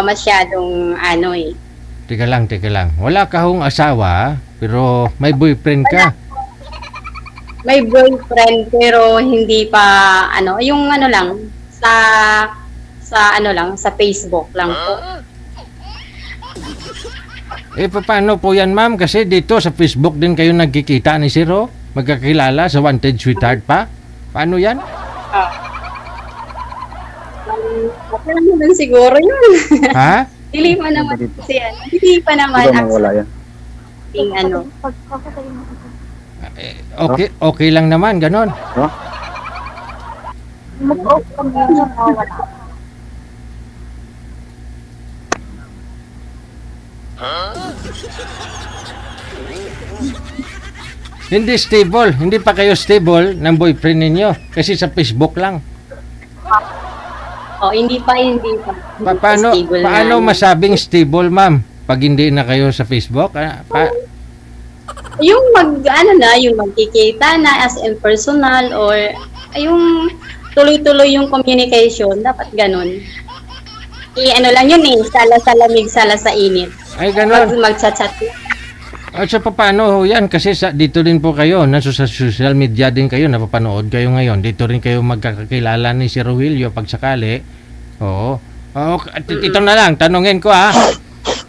masyadong ano eh. Teka lang. Wala ka hong asawa, pero may boyfriend ka. May boyfriend pero hindi pa ano, yung ano lang sa ano lang, sa Facebook lang po. Paano po yan, ma'am? Kasi dito sa Facebook din kayo nagkikita ni Siro. Magkakilala sa Wanted Sweetheart pa. Paano yan? Okay lang naman siguro yun. Ha? Hindi pa naman kasi yan. Hindi pa naman Ikaw mawala yan. accepting ano. Okay lang naman, ganon. Huh? Hindi stable. Hindi pa kayo stable ng boyfriend ninyo. Kasi sa Facebook lang. Hindi pa. Paano Stable na, ano. masabing stable, ma'am? Pag hindi na kayo sa Facebook? Yung yung magkikita na as in personal or yung tuloy-tuloy yung communication, dapat ganun. Lang yun eh, sala sa lamig, sala sa init. Ay, ganon. Mag-chat-chat. At sa paano ho yan? Kasi dito din po kayo, nasa sa social media din kayo, napapanood kayo ngayon. Dito rin kayo magkakakilala ni si Rogelio pag sakali. Oo. Ito na lang, tanungin ko ha.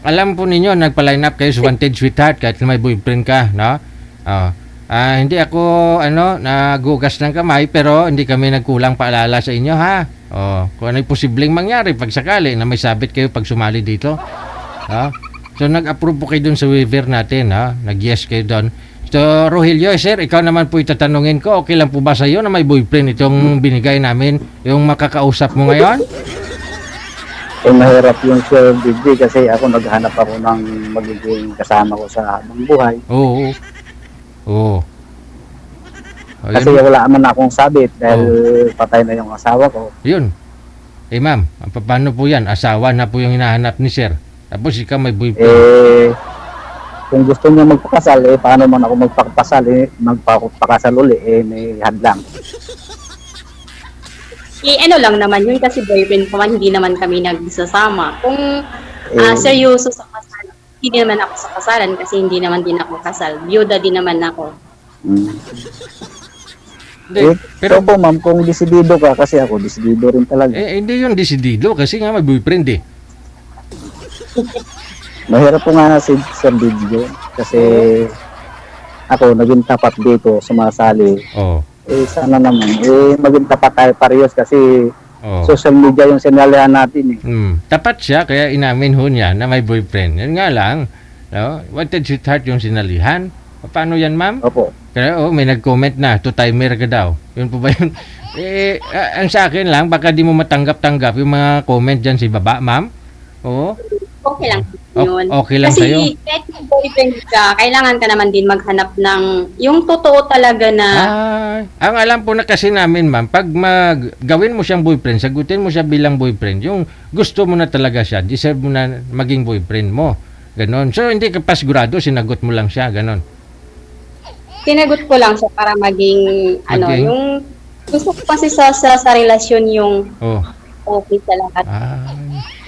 Alam po ninyo, nagpa-line up kayo sa Wanted Sweetheart kahit may boyfriend ka, no? Hindi ako, nagugas ng kamay, pero hindi kami nagkulang paalala sa inyo, ha? Kung ano'y posibleng mangyari pag sakali na may sabit kayo pag sumali dito. So, nag-approve po kayo dun sa waiver natin, ha? Nag-yes kayo dun. So, Rogelio, sir, ikaw naman po itatanungin ko, okay lang po ba sa'yo na may boyfriend itong binigay namin, yung makakausap mo ngayon? Mahirap yung Sir DJ kasi ako naghanap ako ng magiging kasama ko sa habang buhay. Oo. Kasi wala man akong sabit dahil patay na yung asawa ko. Yun. Ma'am, paano po yan? Asawa na po yung hinahanap ni sir. Tapos ikaw may boyfriend. Kung gusto niya magpakasal, paano man ako magpakasal uli, may hadlang. Lang naman yun kasi boyfriend ko man, hindi naman kami nagsasama. Kung seryoso sa kasalan, hindi naman ako sa kasalan kasi hindi naman din ako kasal. Byuda din naman ako. Pero po ma'am, kung desidido ka, kasi ako desidido rin talaga. Hindi yun desidido kasi nga may boyfriend eh. Mahirap po nga si Sir DJ kasi ako naging tapat dito, sumasali. Sana naman, maging tapat tayo parehas kasi social media yung sinalihan natin eh. Tapat siya, kaya inamin ho niya na may boyfriend. Yan nga lang, Wanted Sweetheart yung sinalihan. Paano yan, ma'am? Opo. Kaya may nag-comment na, to timer ka daw. Yun po ba yun? Ang sa akin lang, baka di mo matanggap-tanggap yung mga comment dyan si baba, ma'am. Oo. Okay lang yun. Okay lang kasi sa'yo? Kasi kahit may boyfriend ka, kailangan ka naman din maghanap ng yung totoo talaga na... Ang alam po na kasi namin, ma'am, pag gawin mo siyang boyfriend, sagutin mo siya bilang boyfriend, yung gusto mo na talaga siya, deserve mo na maging boyfriend mo. Ganon. So, hindi ka pa sigurado, sinagot mo lang siya, ganon. Sinagot ko lang siya para maging, yung gusto ko kasi sa relasyon yung okay sa lahat.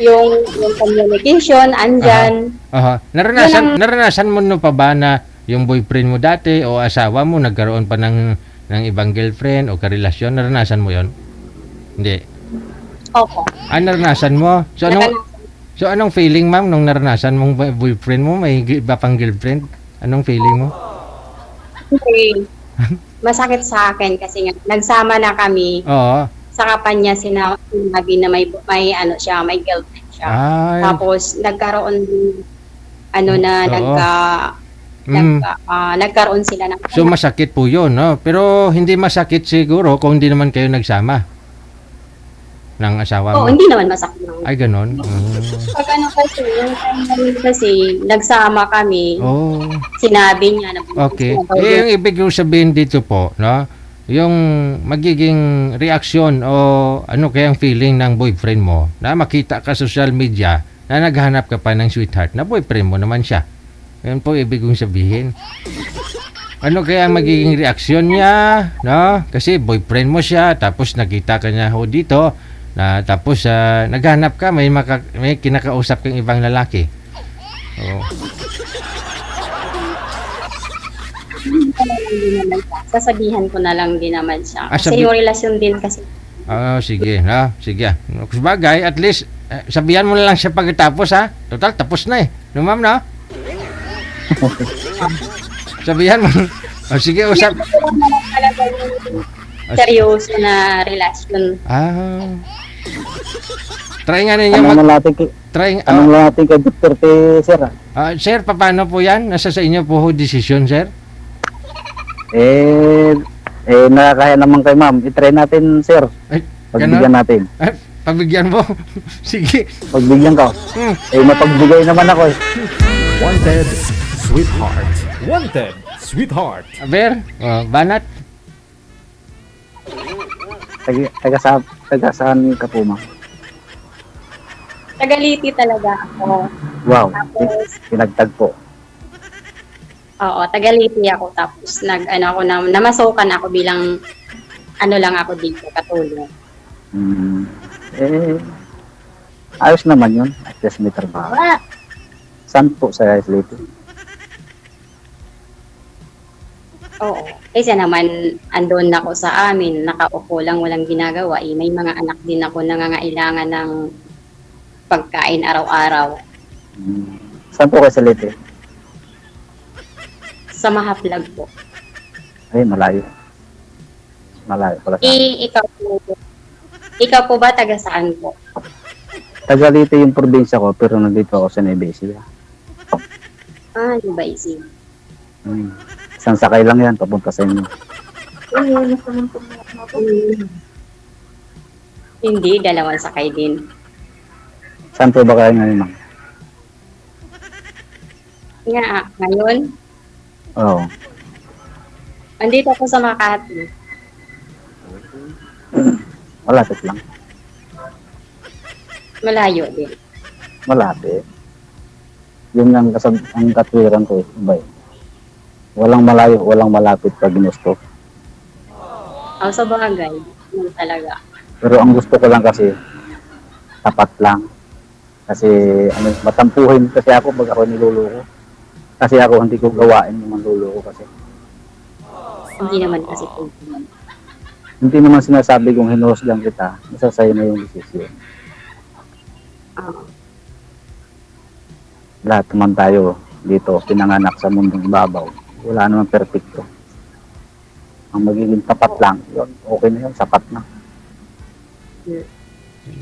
Yung communication, andyan. Naranasan mo no pa ba na yung boyfriend mo dati o asawa mo nagkaroon pa ng ibang girlfriend o karelasyon? Naranasan mo yon? Hindi. Opo. Naranasan mo? So anong feeling, ma'am, nung naranasan mong boyfriend mo may iba pang girlfriend? Anong feeling mo? Okay. Masakit sa akin kasi nga, nagsama na kami. Saka pa niya sinabi na may girlfriend siya. Tapos nagkaroon din nagkaroon sila ng So masakit po 'yun, no? Pero hindi masakit siguro kung hindi naman kayo nagsama ng asawa mo. Hindi naman masakit. Ay, ganon. Pag kasi nagsama kami. Sinabi niya na okay. Yung ibig kong sabihin dito po, no? Yung magiging reaksyon o ano kayang feeling ng boyfriend mo na makita ka sa social media na naghanap ka pa ng sweetheart na boyfriend mo naman siya. Yan po ibig kong sabihin. Ano kaya magiging reaksyon niya, no? Kasi boyfriend mo siya, tapos nakita ka niya dito Na tapos naghanap ka, may kinakausap kang ibang lalaki. Oo. Sasabihan ko na lang din naman siya. Ah, Kasi yung relasyon din kasi. Sige. Sige. Sabagay, at least sabihan mo na lang siya pagkatapos ha. Total tapos na eh. No ma'am no? Sabihan mo. Sige, usap. Seryoso na relasyon. Try nga ninyo Anong natin kay Duterte, sir? Sir, paano po yan? Nasa sa inyo po decision, sir? Nakakaya naman kay ma'am. I-try natin, sir. Pagbigyan natin. Pagbigyan mo? Sige. Pagbigyan ka. Mapagbigay naman ako eh. Wanted, sweetheart. Wanted, sweetheart. Aber, banat. Taga saan ka po, ma'am? Tagaliti talaga ako. Wow, Tapos, pinagtagpo. oo, Tagaliti ako. Tapos, namasukan ako bilang, lang ako dito, katulong. Ayos naman yun. At least may trabaho. Saan po sa Islete? Oo. Kasi naman, andun ako sa amin, nakaupo lang, walang ginagawa. May mga anak din ako nangangailangan ng pagkain araw-araw. Saan po kayo sa Leyte? Sa Mahaplag po. Ay, malayo. Malayo pala sa Ikaw po ba taga saan po? Taga Leyte yung probinsya ko, pero nandito ako sa Nueva Ecija. Di ba isi? Isang sakay lang yan, papunta sa inyo. Hindi, dalawang sakay din. Saan po ba kayo ngayon, ma'am? Ngayon, Oo. andito ako sa Makati. Malapit lang. Malayo din. Malapit. Yun ang katwiran ko eh. Iba eh. Walang malayo, walang malapit pag ginusto. Sa bagay, yun talaga. Pero ang gusto ko lang kasi, tapat lang. Kasi matampuhin kasi ako pag ako niluloko. Kasi ako hindi ko gawain yung manluloko kasi. Hindi naman kasi po. Hindi naman sinasabi kong hinuhusgan kita, nasa sa'yo na yung desisyon. Lahat naman tayo dito, pinanganak sa mundong ibabaw. Wala naman perfecto. Ang magiging tapat lang, yun, okay na yun, sapat na.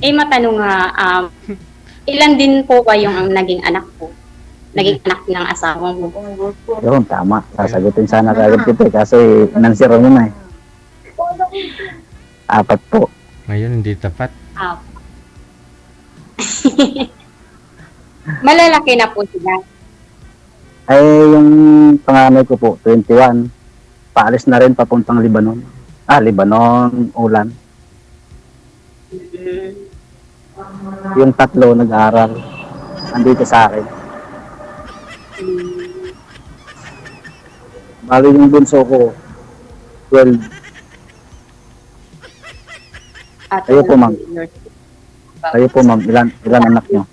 Matanong nga, ilan din po ba yung naging anak ko? Naging anak ng asawa mo? Yun, tama. Sasagutin sana kagad kita eh, kasi inansiro nyo na eh. 4 po. Ngayon, hindi tapat. Malalaki na po sila. Ay, yung panganay ko po, 21. Paalis na rin papuntang Lebanon. Lebanon, Ulan. Yung 3 nag-aaral. Andito sa akin. Bali yung bunso ko, 12. Kayo po, ma'am. Kayo po, ma'am. Ilan anak nyo?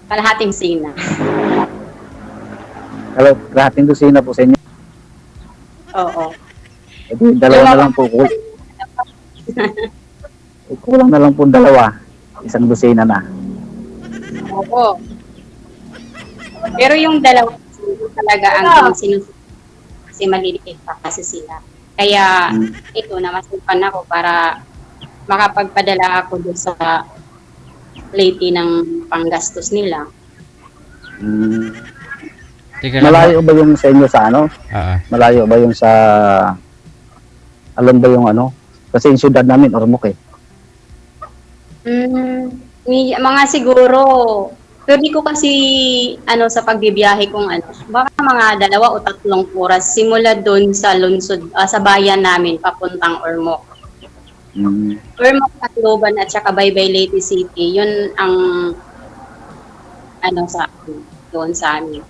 Kalahating sina. Kalahating dosina po sa inyo. Oo. Dalawa na lang po. Kulang na lang po 2. 1 dosina na. Oo. Pero yung 2 talaga ang sinusunod kasi maliliit pa kasi sila. Kaya ito, namasukan ako para makapagpadala ako doon sa Leyte ng panggastos nila. Malayo ba yung sa inyo sa ano? Malayo ba yung sa alam ba yung ano? Kasi yung syudad namin, Ormoc eh. Mga siguro, pero di ko kasi sa pagbibiyahe kung baka mga 2 o 3 oras simula doon sa lungsod, sa bayan namin papuntang Ormoc. Ormoc, Tacloban at saka Baybay, Leyte City, yun ang doon sa amin.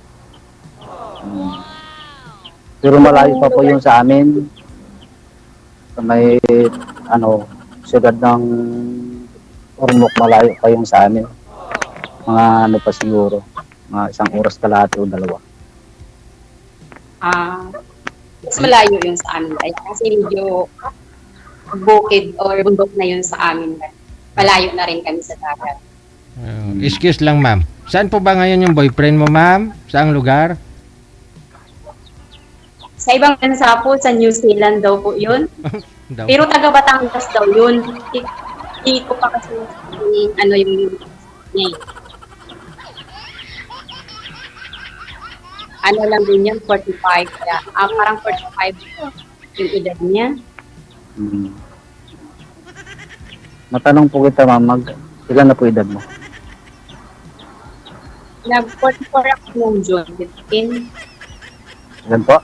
Pero malayo pa po yung sa amin. Sa may siyudad ng Ormoc, malayo pa yung sa amin. Mga ano pa siguro, mga 1 oras kalahati o 2. Mas malayo yun sa amin. Ay, kasi medyo bukid or bundok na yun sa amin. Malayo na rin kami sa dagat. Excuse lang, ma'am. Saan po ba ngayon yung boyfriend mo, ma'am? Saang lugar? Sa ibang bansa po, sa New Zealand daw po yun. Daw. Pero taga Batangas daw yun. Hindi ko pa kasi ano yung niya. Ano lang din yan, 45. Kaya, parang 45 yung edad niya. Matanong po kita, ma'am, ilan na po edad mo? Nag-44 ako noong June 15. Ilan po?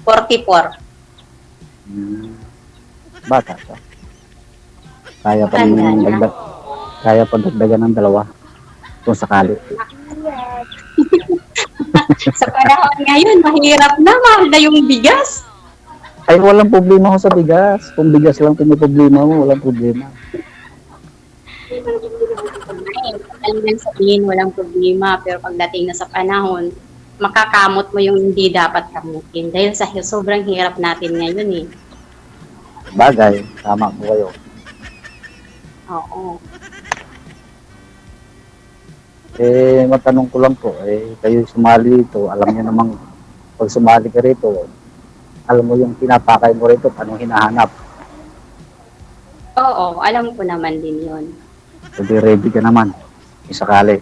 44. Bata siya. Kaya pa dagdagan ng 2 kung sakali. Sa panahon ngayon, mahirap na, mahal na yung bigas. Ay, walang problema ko sa bigas. Kung bigas lang problema mo, walang problema. Alam mo sabihin, walang problema. Pero pagdating na sa panahon, makakamot mo yung hindi dapat kamutin. Dahil sa sobrang hirap natin ngayon eh. Bagay, tama po kayo. Oo. Matanong ko lang po, kayo sumali rito, alam niyo namang pag sumali ka rito, alam mo yung pinapakay mo rito, anong hinahanap. Oo, alam ko naman din yun. Jadi ready ka naman, isakali.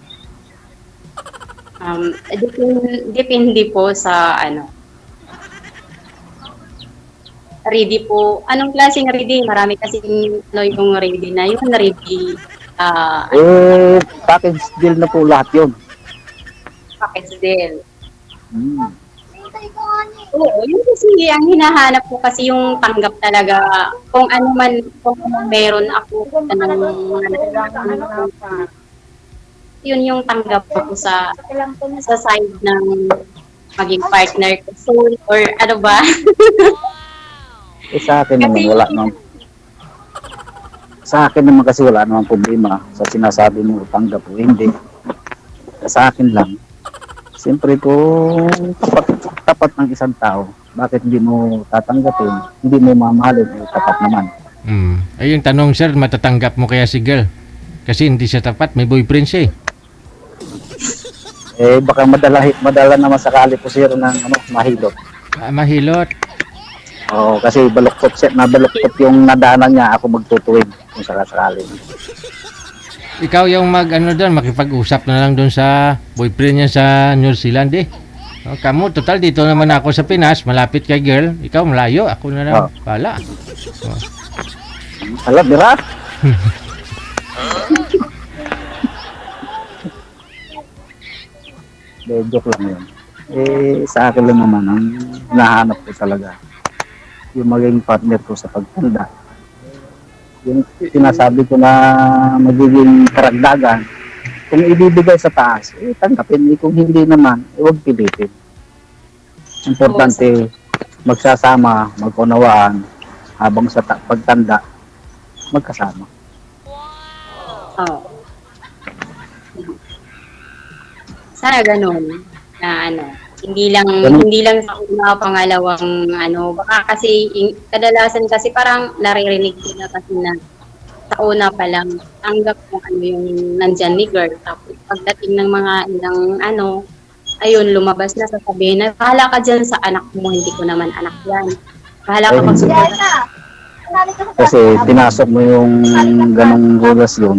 Depende po sa ano. Ready po. Anong klaseng ready? Marami kasi yung ready na yun. Ready. Package deal na po lahat yun. Package deal. Oo, yun kasi ang hinahanap ko kasi yung tanggap talaga. Kung ano man meron ako yun yung tanggap ko sa side ng maging partner ko soon or ano ba? Sa akin naman wala naman. Sa akin naman kasi wala namang problema sa sinasabi mo tanggap o hindi. Sa akin lang. Siyempre kung tapat ng isang tao, bakit hindi mo tatanggapin? Hindi mo mamahalin, tapat naman. Yung tanong, sir, matatanggap mo kaya si girl? Kasi hindi siya tapat, may boyfriend siya baka madala naman sakali po sir ng mahilot. Mahilot. Oo, kasi baluktot yung nadaanan niya, ako magtutuwid kung sakali. Ikaw yung doon, makipag-usap na lang doon sa boyfriend niya sa New Zealand Kamu, total dito naman ako sa Pinas, malapit kay girl. Ikaw malayo, ako na lang pala. Alam, dira? Joke lang yun. Sa akin lang naman, ang nahanap ko talaga, yung maging partner ko sa pagtanda. Yung sinasabi ko na magiging karagdagan, kung ibibigay sa taas, tanggapin. Kung hindi naman, huwag pilitin. Importante, magsasama, magkunawaan, habang sa pagtanda, magkasama. Sana ganun na hindi lang sa una pangalawang baka kasi kadalasan kasi parang naririnig ko na kasi na sa una pa lang tanggap kung yung nandyan ni girl, tapos pagdating ng mga ilang ayun lumabas na sasabihin na bahala ka dyan sa anak mo, hindi ko naman anak yan, bahala ka magsusunod. Kasi pinasok mo yung ganong relasyon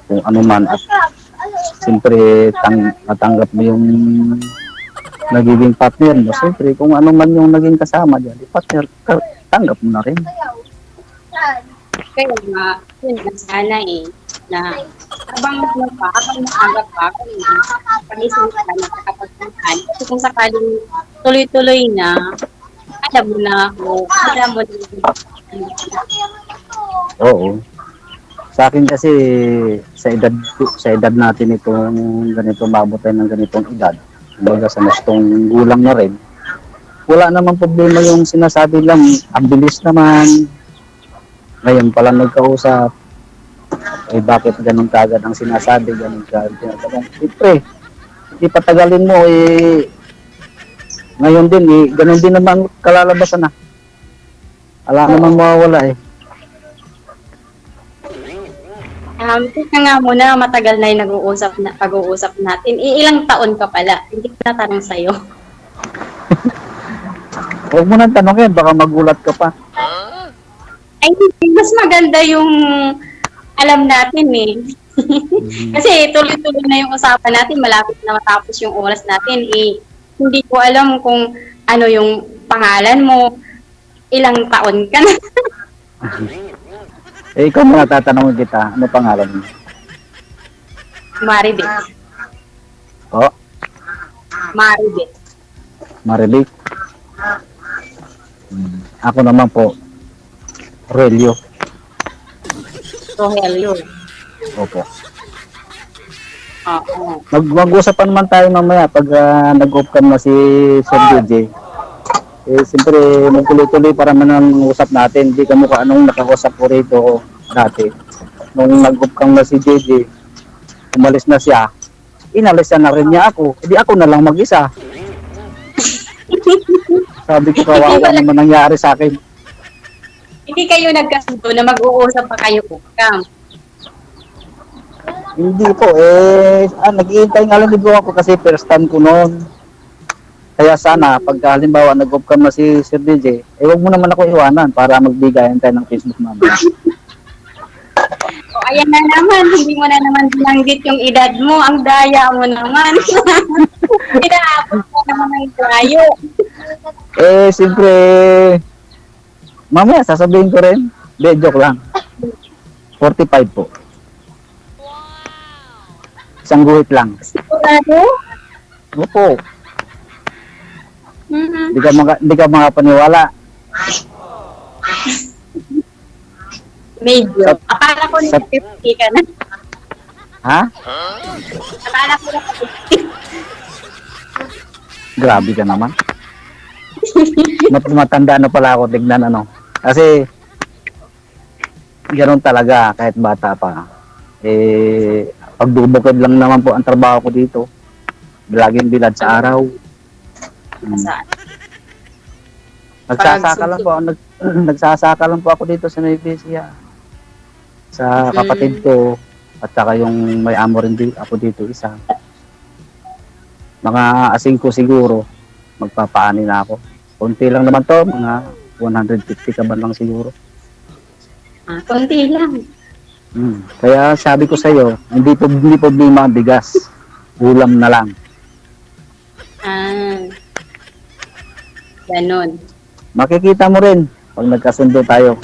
kung ano man at siyempre matanggap mo yung nagiging partner mo. Siyempre kung ano man yung naging kasama dyan, partner, tanggap mo na rin. Kaya nga, yun na sana na habang naanggap pa, pag-isip ka na kapag-tangan. Kasi kung sakaling tuloy-tuloy na, alam mo na Oo. Sa akin kasi sa edad natin itong ganito, maabot tayo ng ganitong edad, kumbaga sa mastong gulang na rin, wala namang problema yung sinasabi lang, ang bilis naman, Ngayon pala nagkausap, eh bakit ganun kagad ang sinasabi, ganun kagad tinatanong. Siyempre, hindi patagalin mo, eh, ngayon din, eh, ganun din naman kalalabasan na. Wala naman mawawala eh. Teka nga muna, matagal na yung pag-uusap natin. Ilang taon ka pala? Hindi ko natanong sa'yo. Huwag mo nang tanongin, baka magulat ka pa. Ay, mas maganda yung alam natin eh. Kasi tuloy-tuloy na yung usapan natin, malapit na matapos yung oras natin. Eh, hindi ko alam kung ano yung pangalan mo, ilang taon ka na. Eh, ikaw muna tatanungin kita, ano pangalan mo? Maribel. Oh, Maribel. Marilik. Ako naman po, Aurelio. Rogelio. Opo. Oo. Mag-usapan naman tayo mamaya pag nag-off cam na si Sir DJ. Eh, siyempre, magtuloy-tuloy para man ang usap natin. Hindi ka mukha anong nakausap ko rito dati. Nung nag-off cam na si JJ, umalis na siya, inalis na rin niya ako. Hindi ako na lang mag-isa. Sabi ko, kawawa naman nangyari sa akin. Hindi kayo nagkasundo na mag-uusap pa kayo po. Hindi po, eh, nag-iintay nga lang din ako kasi first time ko noon. Kaya sana, pag halimbawa nag-off cam na si Sir DJ, eh wag mo naman ako iwanan para magbigayan tayo ng Facebook mamaya. O, ayan na naman, hindi mo na naman binanggit yung edad mo. Ang daya mo naman. Pinaabot mo naman ang layo. Eh, siyempre, mamaya sasabihin ko rin. Hindi, joke lang. 45 po. Isang guhit lang. Sigurado? Opo, Mhm. di ka makapaniwala. Medyo. Akala ko na 50 ka na. Ha? Akala ko na 50. Grabe ka naman. Matanda na pala ako, tignan ano. Kasi, ganoon talaga kahit bata pa. Eh, pagbubukid lang naman po ang trabaho ko dito. Laging bilad sa araw. Saan? Nagsasaka lang po, nagsasaka lang po ako dito sa Nuevesia. Sa kapatid ko, at saka yung may amo rin ako dito, isa. Mga asing ko siguro, magpapaani na ako. Kunti lang naman to, mga 150 ka ba lang siguro. Konti lang. Kaya sabi ko sa iyo, hindi problema ang bigas. Ulam na lang. Ganon. Makikita mo rin pag nagkasundo tayo.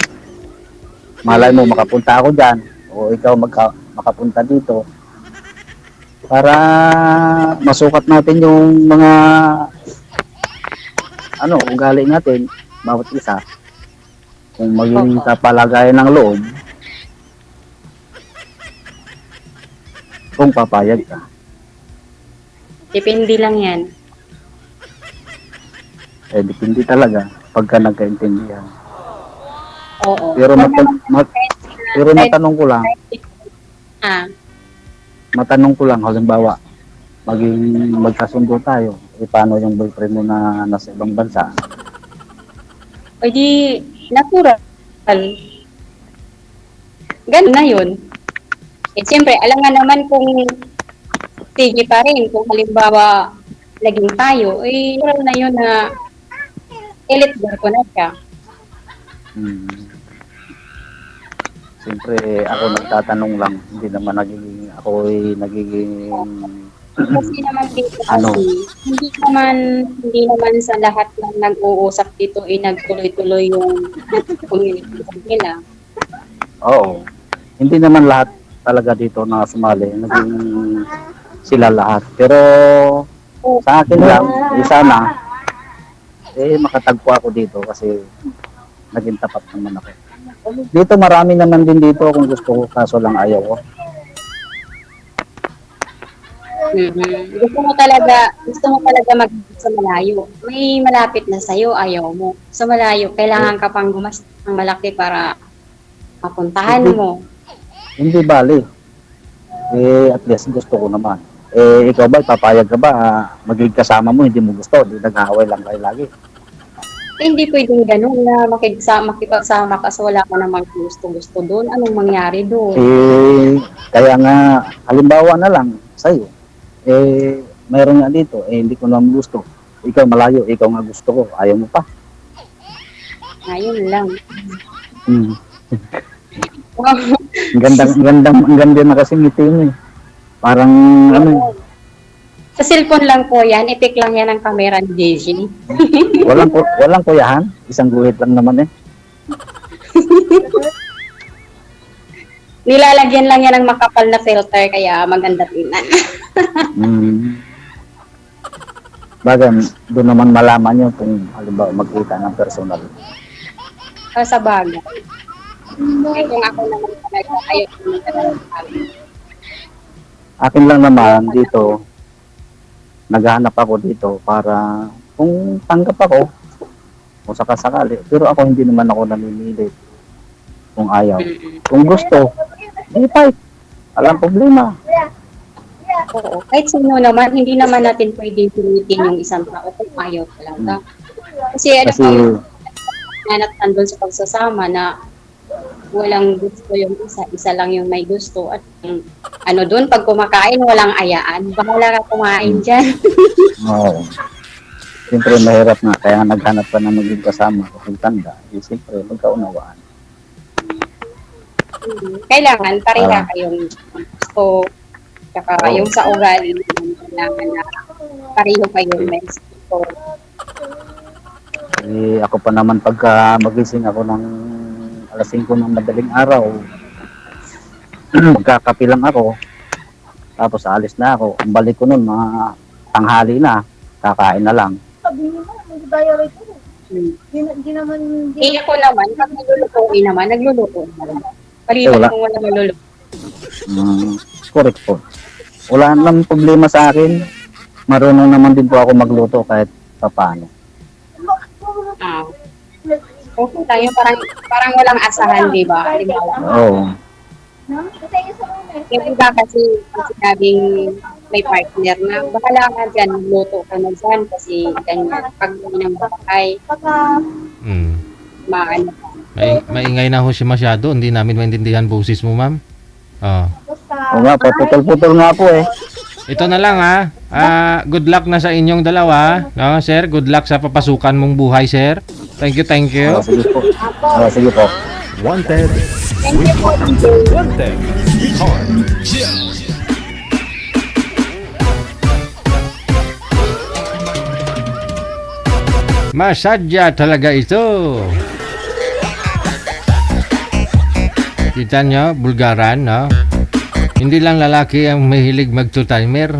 Malay mo makapunta ako dyan o ikaw makapunta dito para masukat natin yung mga ugali natin bawat isa. Kung maging kapalagayan ng loob, kung papayag ka. Depende lang yan. Eh, depende talaga pagka nagkaintindihan. Oo. Pero matanong ko lang, halimbawa, magkasundo tayo, paano yung boyfriend mo na nasa ibang bansa? O di, natural. Ganun na yun. Eh, siyempre, alam nga naman kung sige pa rin, kung halimbawa laging tayo, eh, natural na yun na elite ko na siya. Siyempre, ako nagtatanong lang, hindi naman nagiging Kasi naman dito kasi, hindi naman sa lahat ng nag-uusap dito ay nagtuloy-tuloy yung communication nila. Oo. Hindi naman lahat talaga dito na sumali, naging sila lahat. Pero sa akin lang, sana makatagpo ako dito kasi naging tapat naman ako. Dito marami naman din dito kung gusto ko, kaso lang ayaw ko. Gusto mo talaga mag sa malayo. May malapit na sa'yo, ayaw mo. Sa malayo, kailangan ka pang gumastos ng malaki para mapuntahan mo. Hindi bali. At least gusto ko naman. Ikaw ba, papayag ka ba? Magiging kasama mo, hindi mo gusto. Di nag-aaway lang kayo lagi. Hindi pwedeng ganun na makipagsama ka so wala ka namang gusto-gusto doon. Anong mangyari doon? Kaya nga, halimbawa na lang sa'yo. Mayroon nga dito, hindi ko naman gusto. Ikaw malayo, ikaw nga gusto ko. Ayaw mo pa. Ayun lang. Ang ganda na kasi ngiti mo eh. Parang ano. Sa cellphone lang po yan, itik lang yan ang camera ni JJ. walang kuyahan. Isang guhit lang naman eh. Nilalagyan lang yan ng makapal na filter kaya maganda tingnan. Bagay, doon naman malaman nyo kung halimbawa magkita ng personal. Sa bagay. Kung ako naman talaga, ayaw ko talaga. Akin lang naman dito, naghahanap ako dito para kung tanggap ako, kung sakasakali. Pero ako hindi naman ako namimili kung ayaw. Kung gusto, di fight. Walang problema. Oo. Kahit sino naman, hindi naman natin pwede pilitin yung isang tao kung ayaw talaga. Kasi nanatan doon sa pagsasama na walang gusto yung isa lang yung may gusto at doon pag kumakain walang ayaan, bahala ka kumain dyan. Oo. Siyempre mahirap nga, kaya naghanap ka na maging kasama kung tanda. Siyempre magkaunawaan. Kailangan pareha kayong gusto, saka yung sa ugali kailangan na pareho kayong may gusto. Ako pa naman pagka magising ako ng alas 5 ng madaling araw, magkakapilang ako, tapos alis na ako. Ang balik ko nun, mga tanghali na, kakain na lang. Sabi niyo naman, mag-diary ko. Di naman... Ako naman, pag naglulutuin naman, nagluluto naman. Paliban kung wala maluluto. Correct po. Wala namang problema sa akin. Marunong naman din po ako magluto kahit paano. Okay lang yung parang walang asahan, di ba? Oo. Yung iba kasi pag sinabing may partner na, bakala nga dyan, magluto ka na dyan kasi ganyan. Pag hindi ng bahay, maano ka. Maingay na ho siya masyado. Hindi namin maintindihan boses mo, ma'am. Oo nga, paputol-putol nga po eh. Ito na lang ha. Good luck na sa inyong dalawa. No, sir, good luck sa papasukan mong buhay, sir. Thank you, thank you. Sige po. Sige po. Wanted. Thank you po, DJ. Wanted. Sweetheart. Masadya talaga ito. Kita nyo, Bulgaran, no? Hindi lang lalaki ang mahilig mag-two-timer.